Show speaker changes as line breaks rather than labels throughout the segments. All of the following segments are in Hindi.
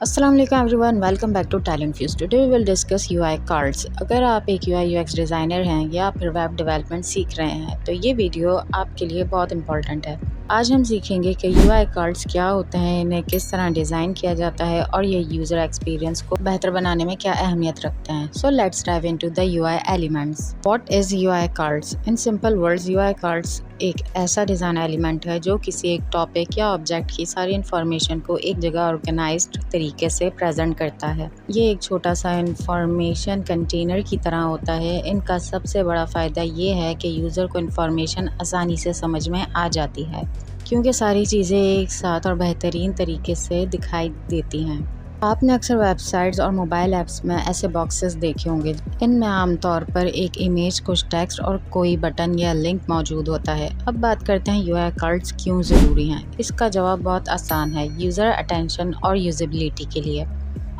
अस्सलाम वालेकुम everyone, welcome back to Talent Fuse. Today we will discuss UI cards. अगर आप एक यूआई यूएक्स डिज़ाइनर हैं या फिर वेब डेवलपमेंट सीख रहे हैं तो ये वीडियो आपके लिए बहुत इंपॉर्टेंट है। आज हम सीखेंगे कि यूआई कार्ड्स क्या होते हैं, इन्हें किस तरह डिज़ाइन किया जाता है और ये यूज़र एक्सपीरियंस को बेहतर बनाने में क्या अहमियत रखते हैं। So let's dive into the UI elements. What is UI cards? In simple words, UI cards एक ऐसा डिज़ाइन एलिमेंट है जो किसी एक टॉपिक या ऑब्जेक्ट की सारी इन्फॉर्मेशन को एक जगह ऑर्गेनाइज्ड तरीके से प्रेजेंट करता है। ये एक छोटा सा इन्फॉर्मेशन कंटेनर की तरह होता है। इनका सबसे बड़ा फ़ायदा ये है कि यूज़र को इन्फॉर्मेशन आसानी से समझ में आ जाती है क्योंकि सारी चीज़ें एक साथ और बेहतरीन तरीके से दिखाई देती हैं। आपने अक्सर वेबसाइट्स और मोबाइल ऐप्स में ऐसे बॉक्सेस देखे होंगे। इनमें आमतौर पर एक इमेज, कुछ टेक्स्ट और कोई बटन या लिंक मौजूद होता है। अब बात करते हैं यूआई कार्ड्स क्यों ज़रूरी हैं। इसका जवाब बहुत आसान है, यूज़र अटेंशन और यूजेबिलिटी के लिए।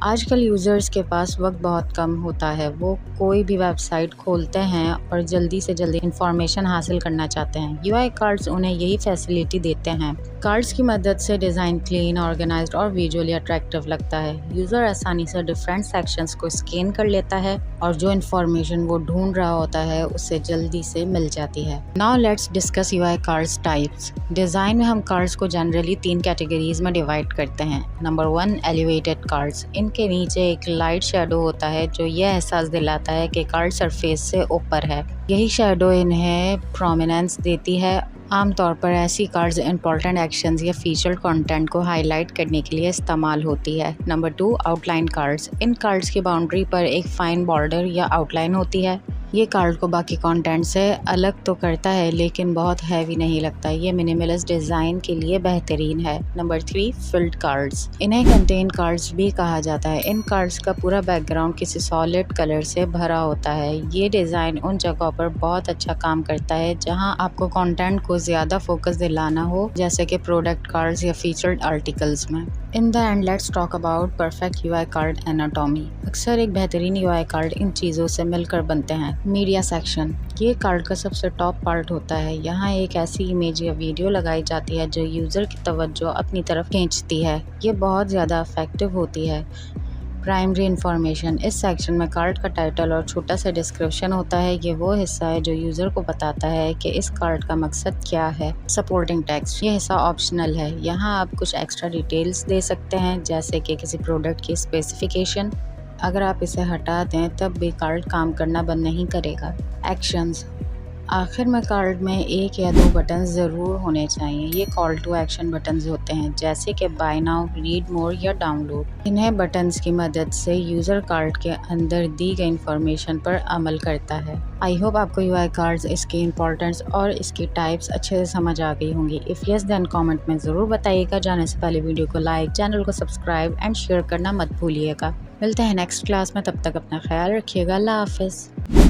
आजकल यूज़र्स के पास वक्त बहुत कम होता है। वो कोई भी वेबसाइट खोलते हैं और जल्दी से जल्दी इंफॉर्मेशन हासिल करना चाहते हैं। यूआई कार्ड्स उन्हें यही फैसिलिटी देते हैं। कार्ड्स की मदद से डिज़ाइन क्लीन, ऑर्गेनाइज्ड और विजुअली अट्रैक्टिव लगता है। यूज़र आसानी से डिफरेंट सेक्शंस को स्कैन कर लेता है और जो इन्फॉर्मेशन वो ढूंढ रहा होता है उससे जल्दी से मिल जाती है। Now let's discuss UI cards types. Design में हम कार्ड्स को जनरली 3 कैटेगरीज में डिवाइड करते हैं। Number 1, elevated cards. इनके नीचे एक लाइट शेडो होता है जो यह एहसास दिलाता है कि कार्ड सरफेस से ऊपर है। यही शेडो इन्हें प्रोमिनेंस देती है। आमतौर पर ऐसी कार्ड्स इंपॉर्टेंट एक्शंस या फीचर्ड कंटेंट को हाईलाइट करने के लिए इस्तेमाल होती है। Number 2, outline cards. इन कार्ड्स की बाउंड्री पर एक फाइन बॉर्डर या आउटलाइन होती है। ये कार्ड को बाकी कंटेंट से अलग तो करता है लेकिन बहुत हैवी नहीं लगता। ये मिनिमलिस्ट डिज़ाइन के लिए बेहतरीन है। Number 3, field cards. इन्हें कंटेन कार्ड्स भी कहा जाता है। इन कार्ड्स का पूरा बैकग्राउंड किसी सॉलिड कलर से भरा होता है। ये डिज़ाइन उन जगहों पर बहुत अच्छा काम करता है जहां आपको कंटेंट को ज़्यादा फोकस दिलाना हो, जैसे कि प्रोडक्ट कार्ड्स या फीचर्ड आर्टिकल्स में। In the end let's talk about perfect UI card anatomy. अक्सर एक बेहतरीन यूआई कार्ड इन चीज़ों से मिलकर बनते हैं। मीडिया सेक्शन, ये कार्ड का सबसे टॉप पार्ट होता है। यहाँ एक ऐसी इमेज या वीडियो लगाई जाती है जो यूज़र की तवज्जो अपनी तरफ खींचती है। ये बहुत ज़्यादा इफेक्टिव होती है। प्राइमरी इंफॉर्मेशन, इस सेक्शन में कार्ड का टाइटल और छोटा सा डिस्क्रिप्शन होता है। ये वो हिस्सा है जो यूज़र को बताता है कि इस कार्ड का मकसद क्या है। सपोर्टिंग टेक्स्ट, ये हिस्सा ऑप्शनल है। यहाँ आप कुछ एक्स्ट्रा डिटेल्स दे सकते हैं जैसे कि किसी प्रोडक्ट की स्पेसिफिकेशन। अगर आप इसे हटा दें तब भी कार्ड काम करना बंद नहीं करेगा। एक्शंस, आखिर में कार्ड में 1 या 2 बटन ज़रूर होने चाहिए। ये कॉल टू एक्शन बटन्स होते हैं जैसे कि बाय नाउ, रीड मोर या डाउनलोड। इन्हें बटन्स की मदद से यूज़र कार्ड के अंदर दी गई इंफॉर्मेशन पर अमल करता है। आई होप आपको यूआई कार्ड्स, इसकी इंपॉर्टेंस और इसकी टाइप्स अच्छे से समझ आ गई होंगी। इफ़ यस देन कमेंट में ज़रूर बताइएगा। जाने से पहले वीडियो को लाइक, चैनल को सब्सक्राइब एंड शेयर करना मत भूलिएगा। मिलते हैं नेक्स्ट क्लास में, तब तक अपना ख्याल रखिएगा। अल्लाह हाफिज़।